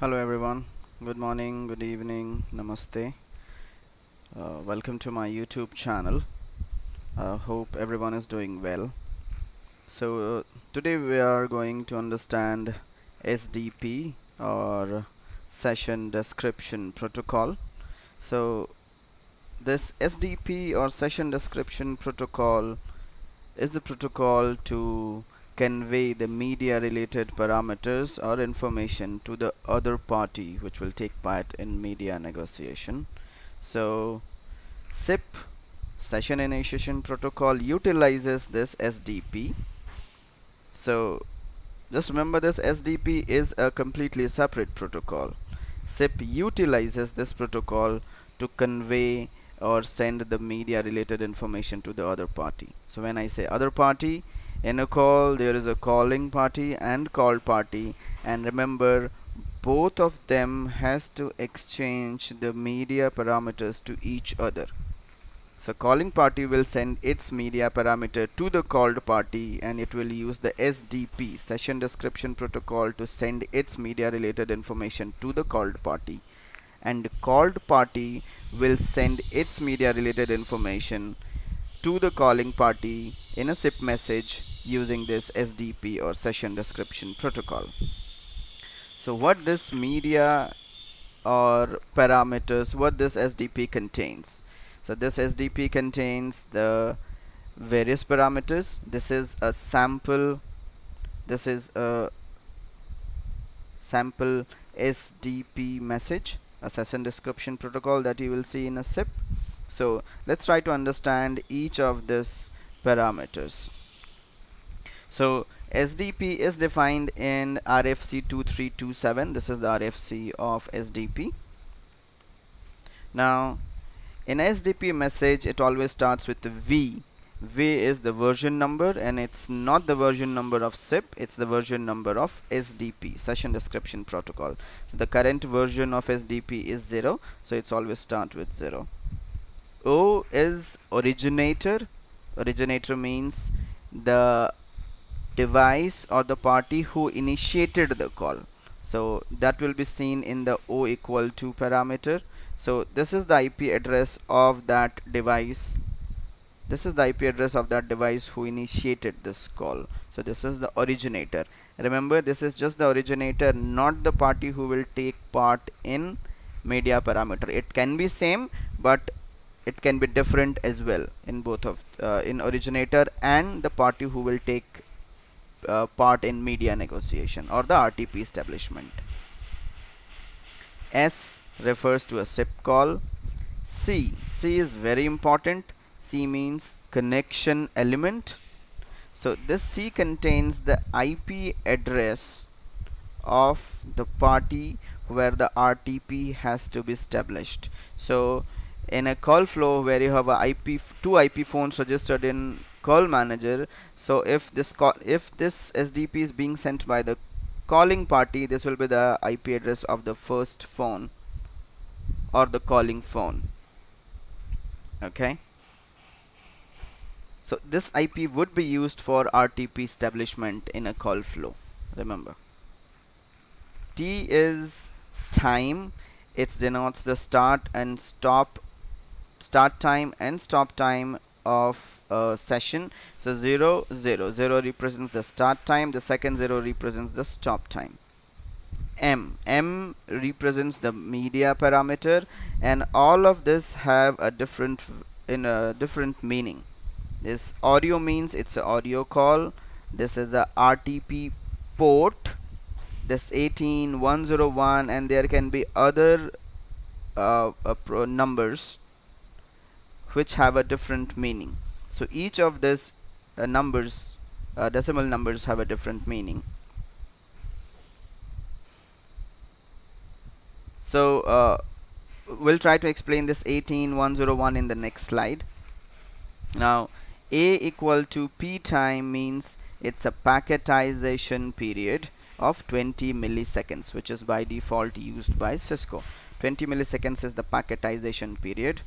Hello everyone, good morning, good evening, namaste. Welcome to my YouTube channel. Hope everyone is doing well. Today we are going to understand SDP or Session Description Protocol. So this SDP or Session Description Protocol is a protocol to convey the media related parameters or information to the other party which will take part in media negotiation. So SIP, Session Initiation Protocol, utilizes this SDP. So just remember, this SDP is a completely separate protocol. SIP utilizes this protocol to convey or send the media related information to the other party. So when I say other party, in a call there is a calling party and called party, and remember, both of them has to exchange the media parameters to each other. So calling party will send its media parameter to the called party, and it will use the SDP, Session Description Protocol, to send its media related information to the called party, and the called party will send its media related information to the calling party in a SIP message using this SDP or Session Description Protocol. So what this media or parameters, what this SDP contains? So this SDP contains the various parameters. This is a sample SDP message, a session description protocol that you will see in a SIP. So let's try to understand each of these parameters. So SDP is defined in RFC 2327. This is the RFC of SDP. Now in SDP message, it always starts with the V. V is the version number, and it's not the version number of SIP, it's the version number of SDP, Session Description Protocol. So the current version of SDP is 0, so it's always start with 0. O is originator. Originator means the device or the party who initiated the call. So that will be seen in the O equal to parameter. So this is the IP address of that device. This is the IP address of that device who initiated this call. So this is the originator. Remember, this is just the originator, not the party who will take part in media parameter. It can be same, but it can be different as well in both of in originator and the party who will take part in media negotiation or the RTP establishment. S refers to a SIP call. C is very important. C means connection element. So this C contains the IP address of the party where the RTP has to be established. So in a call flow where you have a two IP phones registered in call manager, so if this SDP is being sent by the calling party, this will be the IP address of the first phone or the calling phone. Okay, so this IP would be used for RTP establishment in a call flow, remember. T is time. It denotes the start time and stop time of a session. So 0 0 0 represents the start time, the second 0 represents the stop time. M represents the media parameter, and all of this have a different meaning. This audio means it's an audio call. This is a RTP port, this 18101, and there can be other numbers which have a different meaning. So each of these numbers, decimal numbers, have a different meaning. So we'll try to explain this 18101 in the next slide. Now A equal to P time means it's a packetization period of 20 milliseconds, which is by default used by Cisco. 20 milliseconds is the packetization period.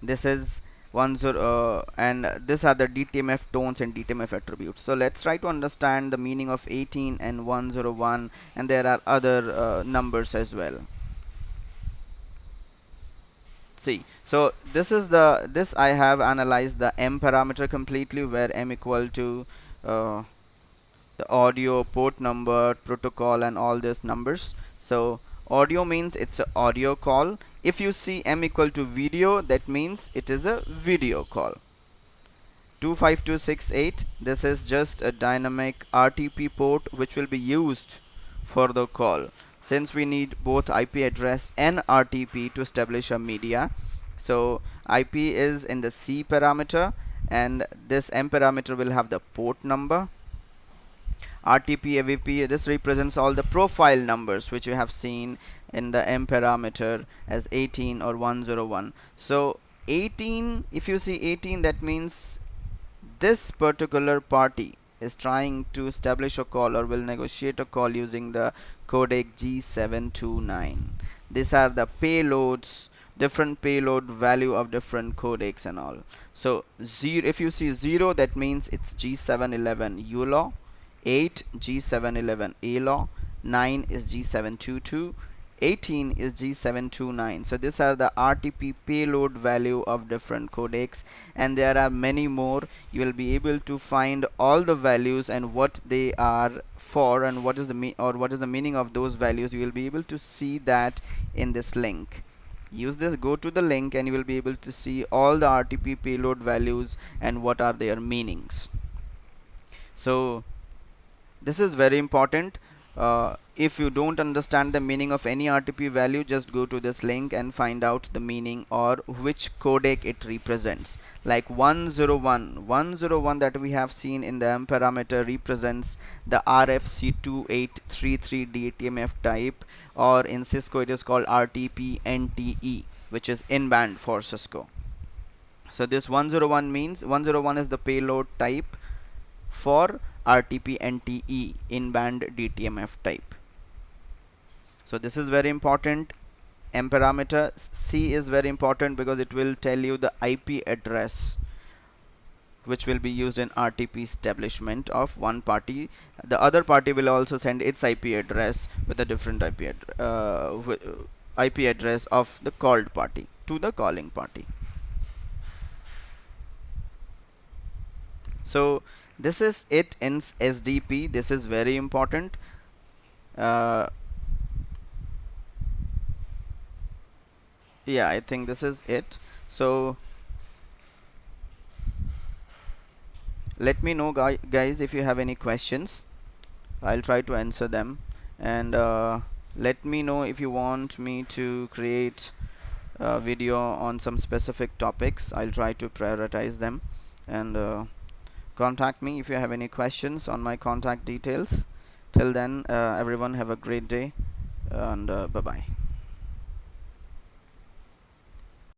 This is and these are the DTMF tones and DTMF attributes. So let's try to understand the meaning of 18 and 101, and there are other numbers as well. See, so this I have analyzed the M parameter completely, where M equal to uh, the audio, port number, protocol, and all these numbers. So audio means it's a audio call. If you see M equal to video, that means it is a video call. 25268, this is just a dynamic RTP port which will be used for the call, since we need both IP address and RTP to establish a media. So IP is in the C parameter, and this M parameter will have the port number. RTP AVP, this represents all the profile numbers which you have seen in the M parameter as 18 or 101. So 18, if you see 18, that means this particular party is trying to establish a call or will negotiate a call using the codec G729. These are the payloads, different payload value of different codecs and all. So zero, if you see 0, that means it's G711 ULAW, 8 G711 ALAW, 9 is G722, 18 is G729. So these are the RTP payload value of different codecs, and there are many more. You will be able to find all the values and what they are for, and what is the meaning of those values. You will be able to see that in this link. Use this, go to the link, and you will be able to see all the RTP payload values and what are their meanings. So this is very important. If you don't understand the meaning of any RTP value, just go to this link and find out the meaning or which codec it represents. Like 101 that we have seen in the M parameter represents the RFC2833 DTMF type, or in Cisco it is called RTP NTE, which is in-band for Cisco. So this 101 means 101 is the payload type for RTP NTE, in-band DTMF type. So this is very important. M parameter C is very important because it will tell you the IP address which will be used in RTP establishment of one party. The other party will also send its IP address with a different IP address of the called party to the calling party. So this is it in SDP. This is very important. Yeah, I think this is it. So let me know, guys, if you have any questions. I'll try to answer them, and let me know if you want me to create a video on some specific topics. I'll try to prioritize them, and contact me if you have any questions on my contact details. Till then, everyone have a great day, and bye bye.